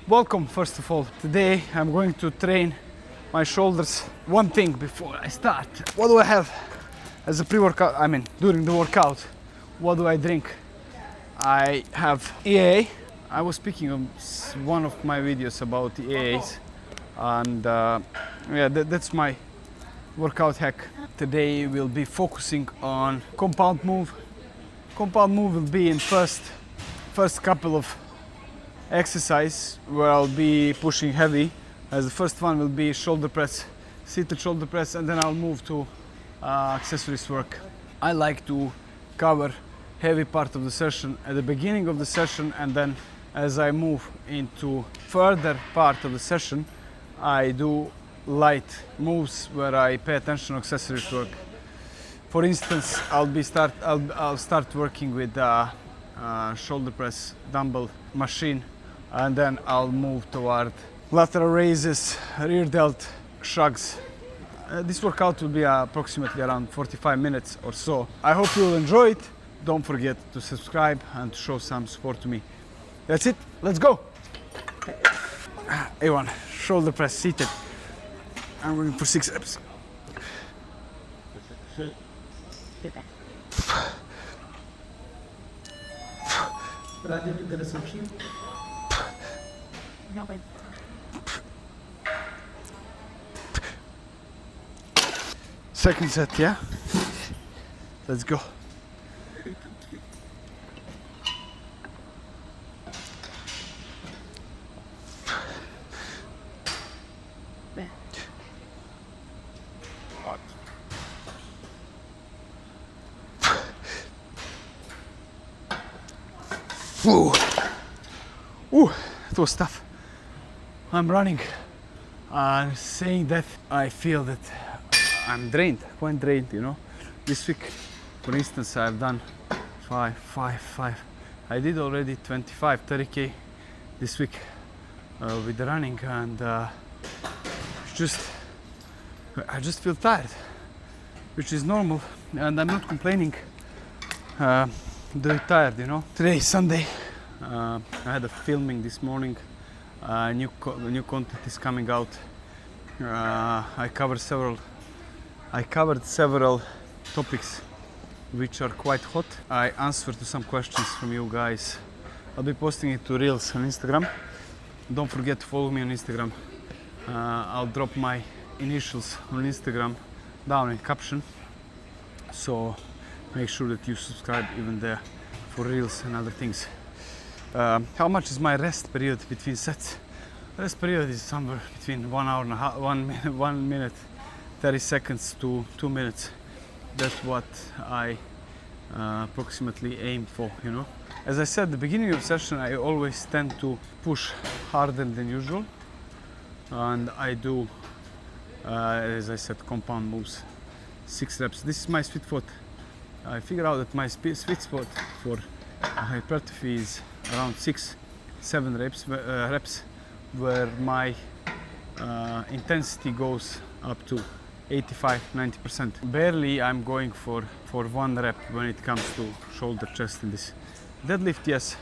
Welcome, first of all. Today I'm going to train my shoulders. One thing before I start, what do I have as a pre-workout? I mean, during the workout, what do I drink? I have EAA. I was speaking on one of my videos about EAAs, and yeah, that's my workout hack. Today we'll be focusing on compound move. Compound move will be in first couple of exercise where I'll be pushing heavy. As the first one will be shoulder press, seated shoulder press, and then I'll move to accessories work. I like to cover heavy part of the session at the beginning of the session, and then as I move into further part of the session, I do light moves where I pay attention to accessories work. For instance, I'll start working with shoulder press dumbbell machine, and then I'll move toward lateral raises, rear delt, shrugs. This workout will be approximately around 45 minutes or so. I hope you'll enjoy it. Don't forget to subscribe and to show some support to me. That's it, let's go! A1, shoulder press seated. I'm going for 6 reps. Second set, yeah? Let's go. Ooh. Ooh, it was tough. I'm running and saying that I feel that I'm drained, quite drained, you know. This week, for instance, I've done 5. I did already 25, 30k this week with the running, and I just feel tired, which is normal, and I'm not complaining. Very tired, you know. Today is Sunday. I had a filming this morning. New content is coming out. I covered several topics which are quite hot. I answered to some questions from you guys. I'll be posting it to Reels on Instagram. Don't forget to follow me on Instagram. I'll drop my initials on Instagram down in caption. So make sure that you subscribe even there for Reels and other things. How much is my rest period between sets? Rest period is somewhere between 1 hour and a half, 1 minute 30 seconds to 2 minutes. That's what I approximately aim for, you know. As I said at the beginning of the session, I always tend to push harder than usual, and I do, as I said, compound moves, 6 reps. This is my sweet spot. I figured out that my sweet spot for hypertrophy is around 6-7 reps, where my intensity goes up to 85-90%. Barely I'm going for 1 rep when it comes to shoulder, chest in this. Deadlift, yes.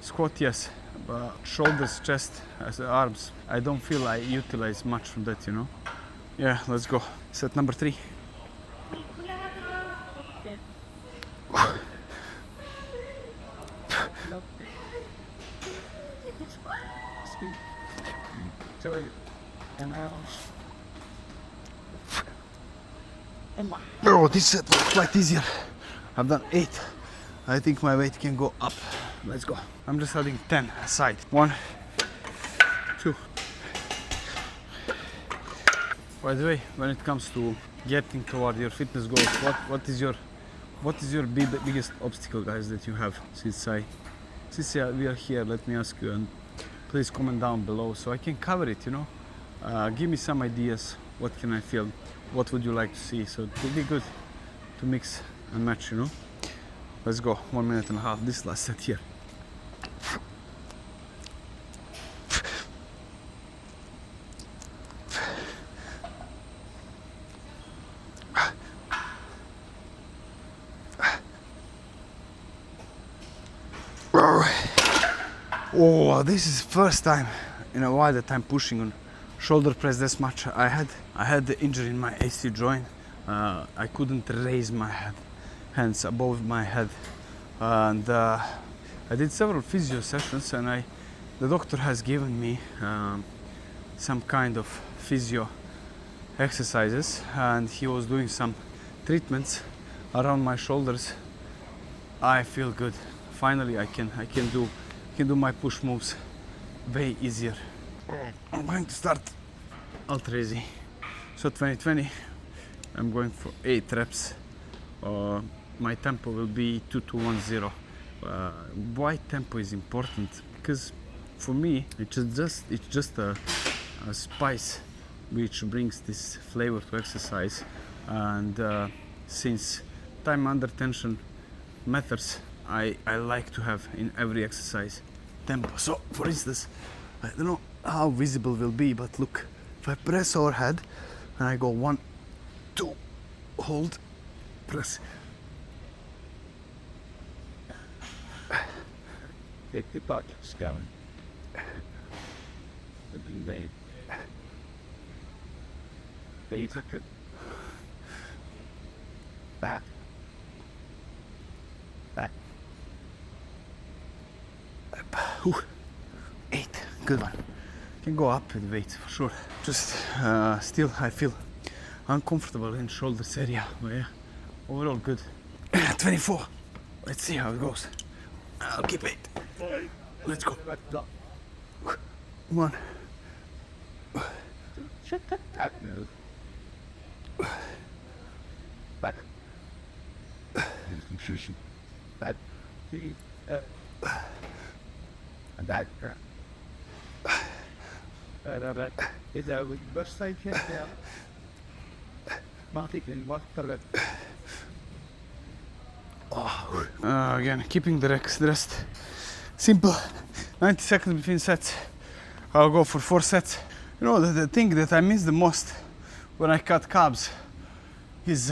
Squat, yes. But shoulders, chest, arms, I don't feel I utilize much from that, you know. Yeah, let's go. Set number 3. Oh, this set was quite easier. I've done 8. I think my weight can go up. Let's go. I'm just adding 10 aside. 1, 2. By the way, when it comes to getting toward your fitness goals, what is your biggest obstacle, guys, that you have since we are here? Let me ask you, and please comment down below so I can cover it, you know. Give me some ideas. What can I film? What would you like to see? So it would be good to mix and match, you know. Let's go. 1 minute and a half. This last set here. Oh, this is first time in a while that I'm pushing on shoulder press this much. I had the injury in my AC joint. I couldn't raise my hands above my head, and I did several physio sessions, and the doctor has given me some kind of physio exercises, and he was doing some treatments around my shoulders. I feel good. Finally, I can do my push moves way easier. I'm going to start ultra easy. So 2020, I'm going for 8 reps. My tempo will be 2210. Why tempo is important? Because for me, it's just a spice which brings this flavor to exercise, and since time under tension matters, I like to have in every exercise tempo. So for instance, I don't know how visible will be, but look, if I press overhead and I go 1, 2, hold, press. Take the buttons going. They took it back. Ooh, 8, good one. Can go up with weight for sure. Just still I feel uncomfortable in shoulders area, but yeah, overall good. 24. Let's see how it goes. I'll keep 8. Let's go. 1. Shut the fuck up. Back. Back. And that. Is that with the bus side check down? Marty can walk the Again, keeping the rest simple. 90 seconds between sets. I'll go for 4 sets. You know, the thing that I miss the most when I cut carbs is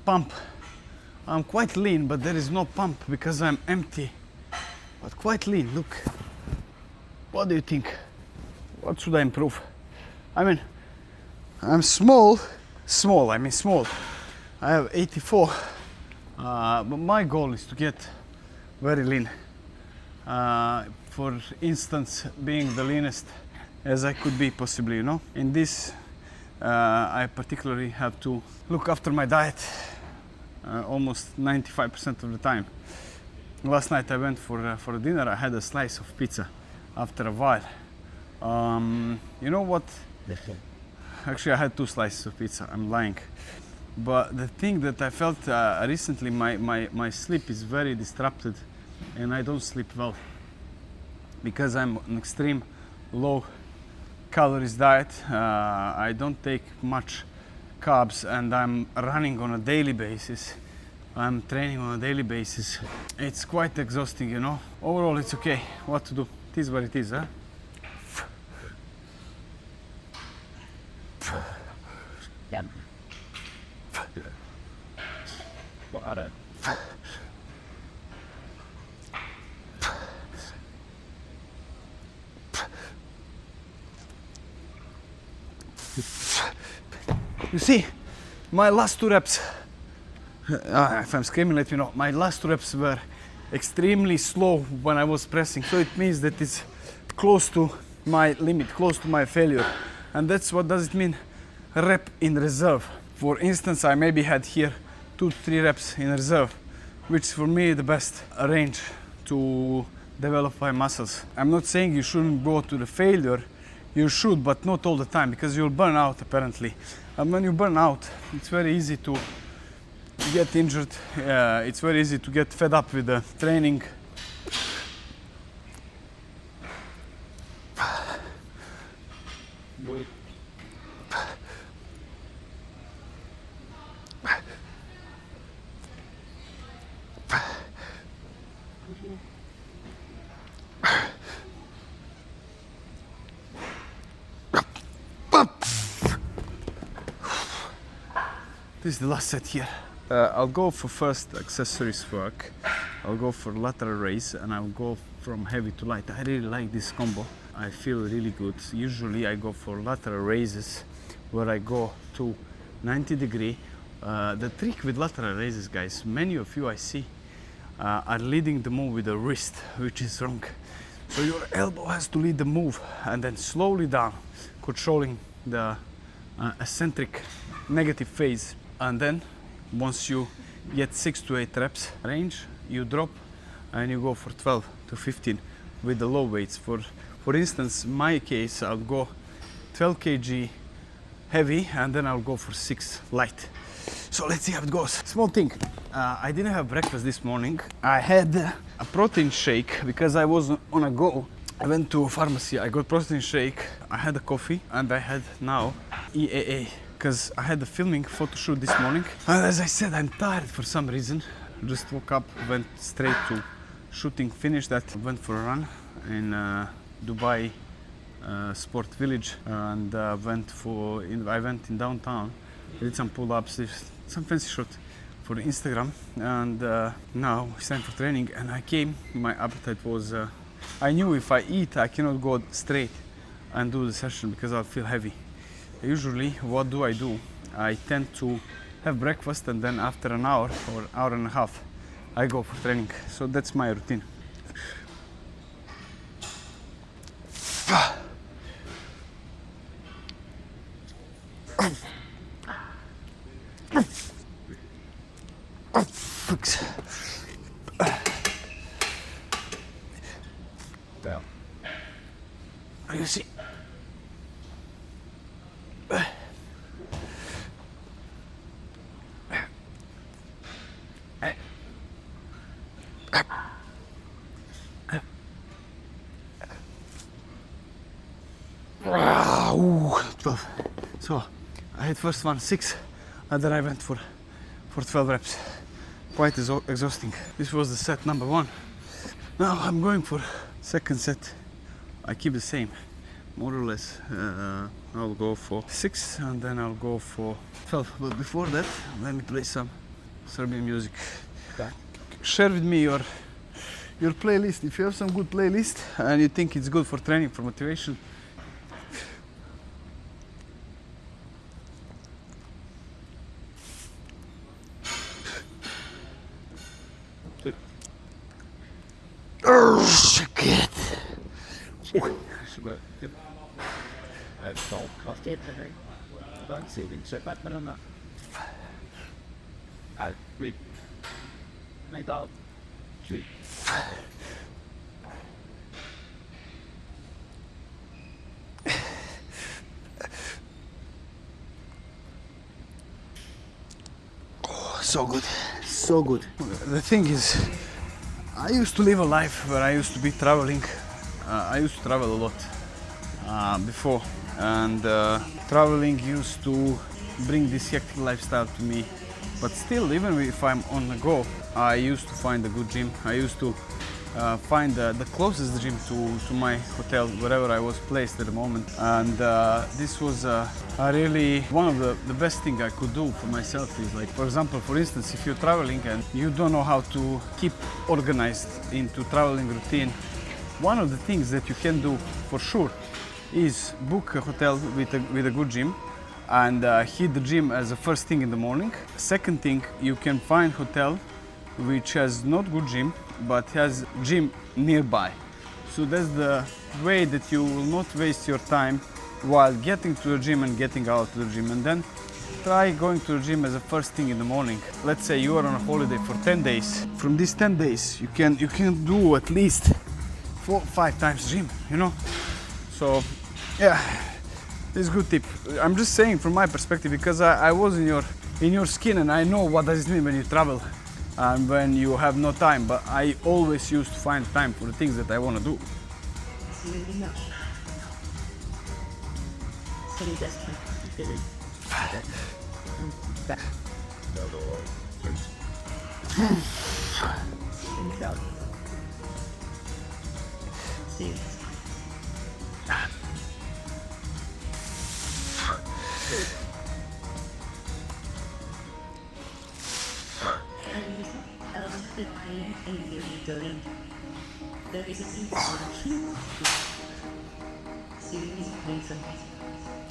pump. I'm quite lean, but there is no pump because I'm empty. But quite lean, look. What do you think? What should I improve? I mean, I'm small. I have 84. But my goal is to get very lean. For instance, being the leanest as I could be possibly, you know. In this, I particularly have to look after my diet almost 95% of the time. Last night I went for dinner. I had a slice of pizza after a while. You know what? Actually, I had 2 slices of pizza. I'm lying. But the thing that I felt recently, my sleep is very disrupted, and I don't sleep well because I'm on extreme low calories diet. I don't take much carbs, and I'm running on a daily basis. I'm training on a daily basis. It's quite exhausting, you know. Overall, it's okay. What to do? It is what it is, huh? Yeah. Got it. You see, my last 2 reps, if I'm screaming, let me know. My last 2 reps were extremely slow when I was pressing, so it means that it's close to my limit, close to my failure. And that's what does it mean, rep in reserve. For instance, I maybe had here 2 to 3 reps in reserve, which is for me the best range to develop my muscles. I'm not saying you shouldn't go to the failure. You should, but not all the time, because you'll burn out apparently. And when you burn out, it's very easy to get injured. It's very easy to get fed up with the training. This is the last set here. I'll go for first accessories work. I'll go for lateral raise and I'll go from heavy to light. I really like this combo. I feel really good. Usually I go for lateral raises where I go to 90 degree. The trick with lateral raises, guys, many of you I see are leading the move with the wrist, which is wrong. So your elbow has to lead the move and then slowly down, controlling the eccentric negative phase. And then once you get 6 to 8 reps range, you drop and you go for 12 to 15 with the low weights. For instance, in my case, I'll go 12 kg heavy and then I'll go for 6 light. So let's see how it goes. Small thing, I didn't have breakfast this morning. I had a protein shake because I was on a go. I went to a pharmacy, I got protein shake, I had a coffee and I had now EAA because I had a filming photo shoot this morning. And as I said, I'm tired for some reason. Just woke up, went straight to shooting, finished that, went for a run in Dubai Sport Village and I went in downtown, did some pull-ups, some fancy shot for Instagram, and now it's time for training. And I came, my appetite was, I knew if I eat I cannot go straight and do the session because I'll feel heavy. Usually what do? I tend to have breakfast and then after an hour or hour and a half I go for training. So that's my routine. Delt. You see. Ooh, 12. So I had first one 6 and then I went for 12 reps. Quite exhausting. This was the set number 1. Now I'm going for second set. I keep the same, more or less. I'll go for 6 and then I'll go for 12. But before that, let me play some Serbian music. Okay. Share with me your playlist. If you have some good playlist and you think it's good for training, for motivation. Shit. Salt kostet det. Dann ser vi så att man har. Vi. Nej då. Vi. So good, so good. The thing is, I used to live a life where I used to be traveling. I used to travel a lot before, and traveling used to bring this hectic lifestyle to me. But still, even if I'm on the go, I used to find a good gym. I used to find the closest gym to my hotel, wherever I was placed at the moment. And this was really one of the best thing I could do for myself. Is like, for example, for instance, if you're traveling and you don't know how to keep organized into traveling routine, one of the things that you can do for sure is book a hotel with a good gym and hit the gym as the first thing in the morning. Second thing, you can find hotel which has not good gym but has gym nearby. So that's the way that you will not waste your time while getting to the gym and getting out to the gym. And then try going to the gym as the first thing in the morning. Let's say you are on a holiday for 10 days. From these 10 days, you can do at least 4-5 times gym, you know? So yeah, it's a good tip. I'm just saying from my perspective because I was in your skin and I know what does it mean when you travel and when you have no time, but I always used to find time for the things that I want to do.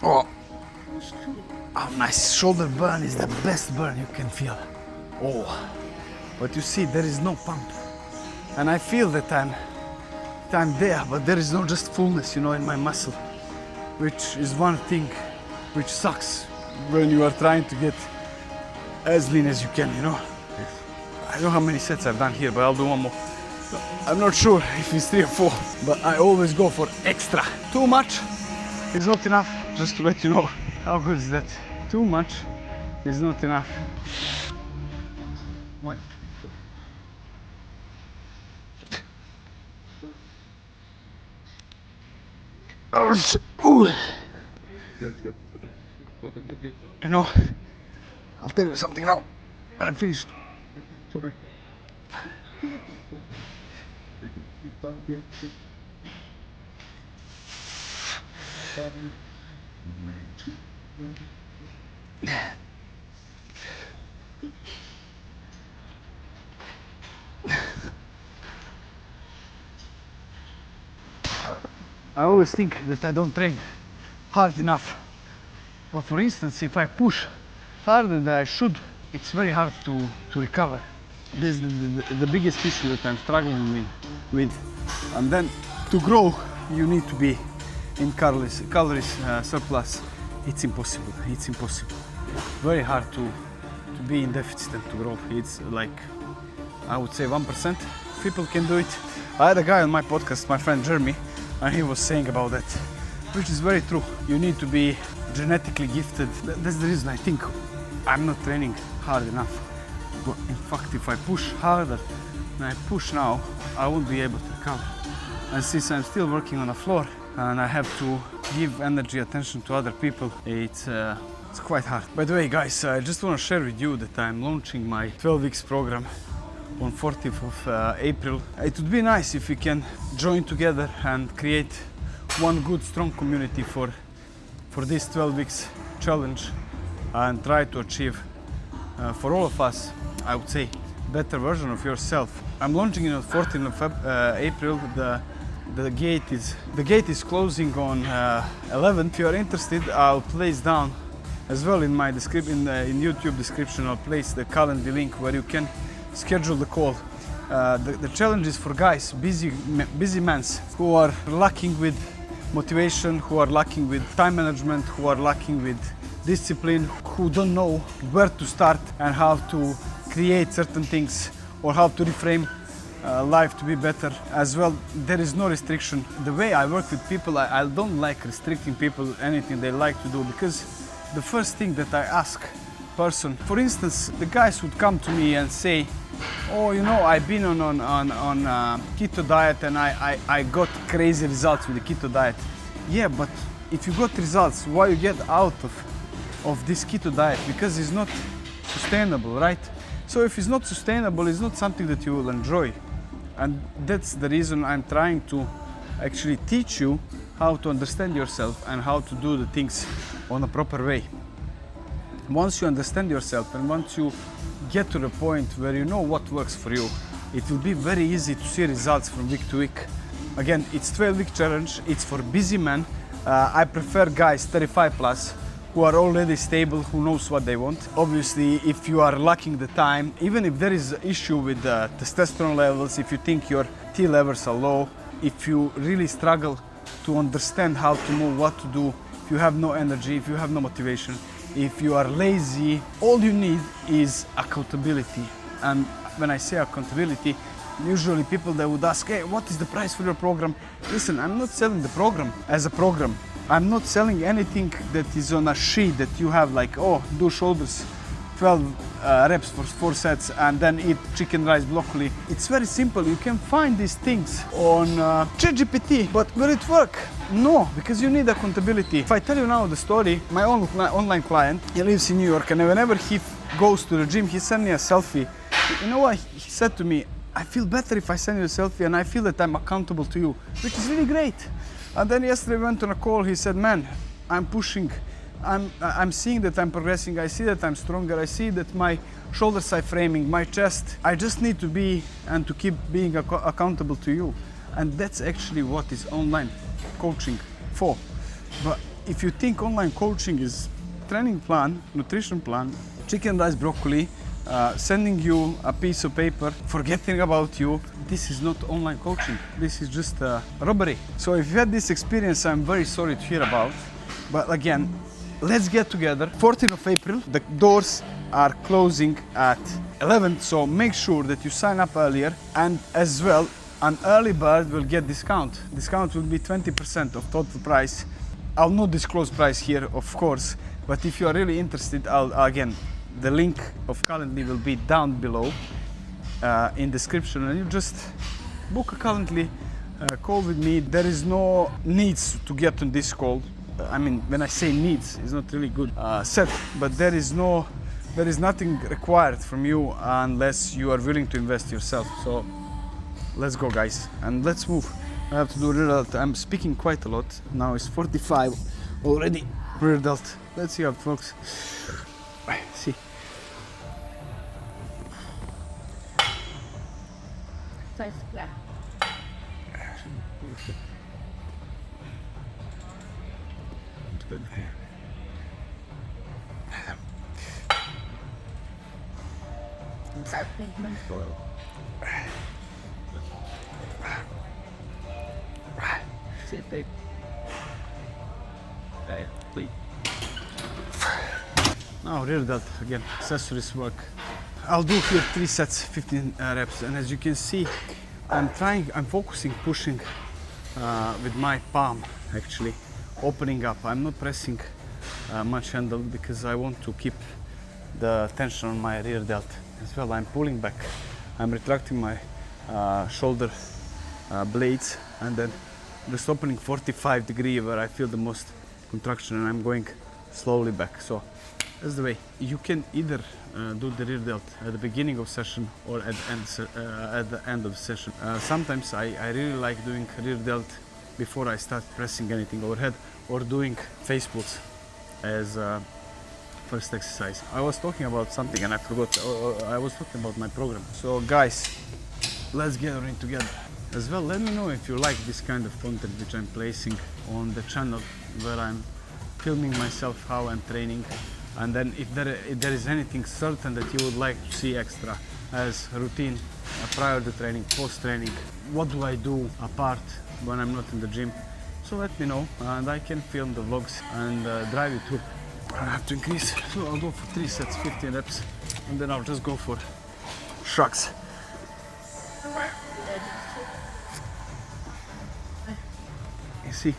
Oh. Oh, nice. Shoulder burn is the best burn you can feel. Oh. But you see, there is no pump. And I feel that I'm there, but there is no just fullness, you know, in my muscle. Which is one thing which sucks when you are trying to get as lean as you can, you know. I don't know how many sets I've done here, but I'll do one more. I'm not sure if it's 3 or 4, but I always go for extra. Too much is not enough, just to let you know. How good is that? Too much is not enough. What? Ooh. You know, I'll tell you something now. When I'm finished. Sorry. I always think that I don't train hard enough. But for instance, if I push harder than I should, it's very hard to recover. This is the biggest issue that I'm struggling with. And then to grow, you need to be in calories surplus. It's impossible. It's impossible. Very hard to be in deficit and to grow. It's like, I would say 1%. People can do it. I had a guy on my podcast, my friend Jeremy, and he was saying about that, which is very true. You need to be genetically gifted. That's the reason I think I'm not training hard enough. But in fact, if I push harder than I push now, I won't be able to recover. And since I'm still working on the floor and I have to give energy, attention to other people, it's quite hard. By the way, guys, I just want to share with you that I'm launching my 12 weeks program on 14th of April. It would be nice if we can join together and create one good, strong community for this 12 weeks challenge and try to achieve for all of us, I would say, better version of yourself. I'm launching it on 14th of April. The gate is closing on 11th. If you are interested, I'll place down as well in my description, in YouTube description, I'll place the calendar link where you can schedule the call. The challenge is for guys, busy men who are lacking with motivation, who are lacking with time management, who are lacking with discipline, who don't know where to start and how to create certain things or how to reframe life to be better. As well, there is no restriction. The way I work with people, I don't like restricting people anything they like to do, because the first thing that I ask person, for instance, the guys would come to me and say, oh, you know, I've been on keto diet and I got crazy results with the keto diet. Yeah, but if you got results, why you get out of this keto diet? Because it's not sustainable, right? So if it's not sustainable, it's not something that you will enjoy. And that's the reason I'm trying to actually teach you how to understand yourself and how to do the things on a proper way. Once you understand yourself and once you get to the point where you know what works for you, it will be very easy to see results from week to week. Again, it's 12-week challenge. It's for busy men. I prefer guys 35 plus who are already stable, who knows what they want. Obviously, if you are lacking the time, even if there is an issue with testosterone levels, if you think your T levels are low, if you really struggle to understand how to move, what to do, if you have no energy, if you have no motivation, if you are lazy, all you need is accountability. And when I say accountability, usually people that would ask, hey, what is the price for your program? Listen, I'm not selling the program as a program. I'm not selling anything that is on a sheet that you have like, oh, do shoulders 12 reps for 4 sets and then eat chicken, rice, broccoli. It's very simple. You can find these things on ChatGPT, but will it work? No, because you need accountability. If I tell you now the story, my own online client, he lives in New York, and whenever he goes to the gym, he sends me a selfie. You know what he said to me? I feel better if I send you a selfie and I feel that I'm accountable to you, which is really great. And then yesterday we went on a call, he said, man, I'm pushing I'm seeing that I'm progressing. I see that I'm stronger. I see that my shoulder side framing, my chest. I just need to be and to keep being accountable to you, and that's actually what is online coaching for. But if you think online coaching is training plan, nutrition plan, chicken, rice, broccoli, sending you a piece of paper, forgetting about you, this is not online coaching. This is just a robbery. So if you had this experience, I'm very sorry to hear about. But again, let's get together. 14th of April, the doors are closing at 11, so make sure that you sign up earlier, and as well, an early bird will get discount. Discount will be 20% of total price. I'll not disclose price here, of course, but if you are really interested, again, the link of Calendly will be down below in description, and you just book a Calendly call with me. There is no needs to get on this call. I mean, when I say needs, it's not really good set, but there is nothing required from you unless you are willing to invest yourself. So let's go, guys, and let's move. I have to do rear delt. I'm speaking quite a lot. Now it's 45 already. Rear delt. Let's see how it works. See. Sit babe. There, please. Now rear delt again, accessories work. I'll do here 3 sets, 15 reps, and as you can see, I'm focusing, pushing with my palm actually, opening up. I'm not pressing much handle because I want to keep the tension on my rear delt as well. I'm pulling back, I'm retracting my shoulder blades, and then just opening 45 degree where I feel the most contraction, and I'm going slowly back. So that's the way. You can either do the rear delt at the beginning of session or at the end of the session. Sometimes I really like doing rear delt before I start pressing anything overhead, or doing face pulls as first exercise. I was talking about something and I forgot. I was talking about my program. So guys, let's get in together. As well, let me know if you like this kind of content which I'm placing on the channel, where I'm filming myself how I'm training, and then if there is anything certain that you would like to see extra as routine prior to training, post training. What do I do apart when I'm not in the gym? So let me know, and I can film the vlogs and drive you through. I have to increase, so I'll go for 3 sets, 15 reps, and then I'll just go for shrugs. You see?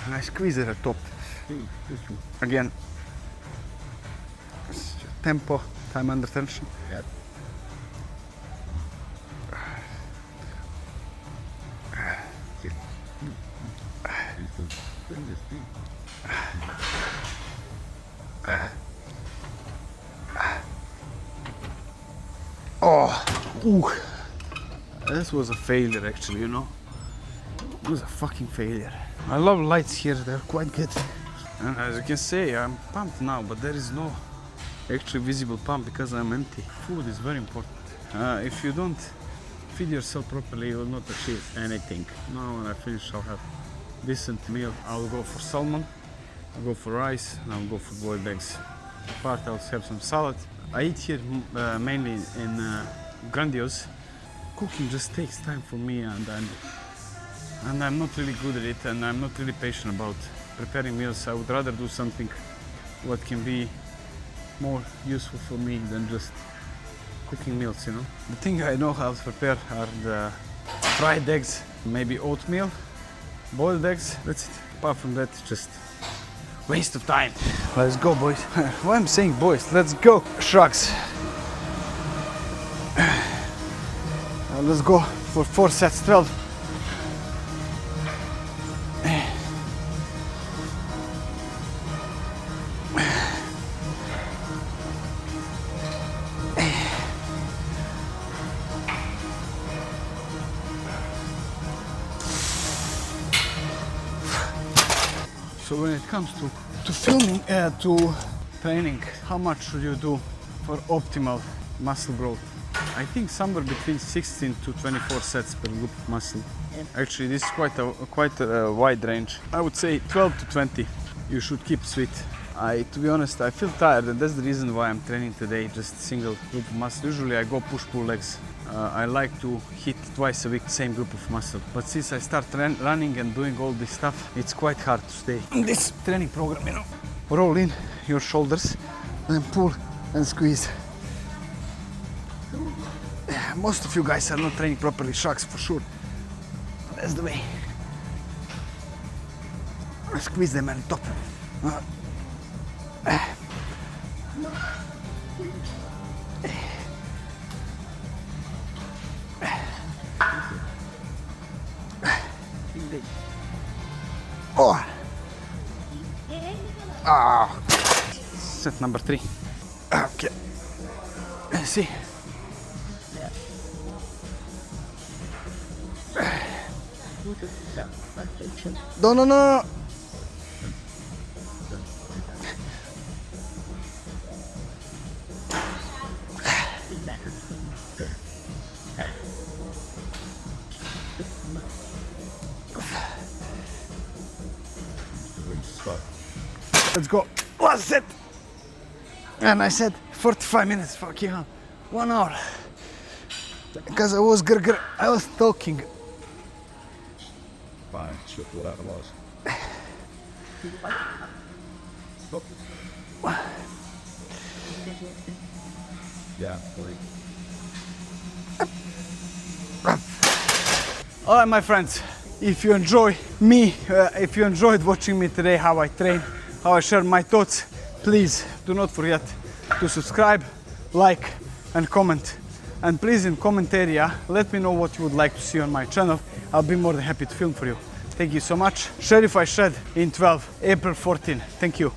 And I squeeze it at top. Again, tempo, time under tension. Yeah. Oh, ooh. This was a failure actually, you know. It was a fucking failure. I love lights here, they're quite good. And as you can see, I'm pumped now, but there is no actually visible pump because I'm empty. Food is very important. If you don't feed yourself properly, you will not achieve anything. Now when I finish, I'll have decent meal. I'll go for salmon, I'll go for rice, and I'll go for boiled eggs. Apart, I'll have some salad. I eat here mainly in Grandiose. Cooking just takes time for me, and I'm not really good at it, and I'm not really patient about preparing meals. I would rather do something what can be more useful for me than just cooking meals, you know. The thing I know how to prepare are the fried eggs, maybe oatmeal, boiled eggs, that's it. Apart from that, just waste of time. Let's go, boys. Why I'm saying boys, let's go. Shrugs. Let's go for 4 sets, 12. So when it comes to filming, to training, how much should you do for optimal muscle growth? I think somewhere between 16 to 24 sets per group of muscle. Actually, this is quite a wide range. I would say 12 to 20. You should keep sweet. To be honest, I feel tired, and that's the reason why I'm training today, just single group of muscle. Usually I go push-pull legs. I like to hit twice a week same group of muscle. But since I start running and doing all this stuff, it's quite hard to stay in this training program, you know. Roll in your shoulders, then pull and squeeze. Most of you guys are not training properly, sharks for sure. That's the way. Squeeze them at the top. Oh. Set number 3. Okay. See. No. Let's go. Last set. And I said 45 minutes. Fuck yeah. 1 hour. Because I was talking. Fine, shit, what it was. Yeah, Alright, my friends, if you enjoyed watching me today, how I train, how I share my thoughts, please do not forget to subscribe, like and comment. And please, in comment area, let me know what you would like to see on my channel. I'll be more than happy to film for you. Thank you so much. Shredify Shred in 12, April 14. Thank you.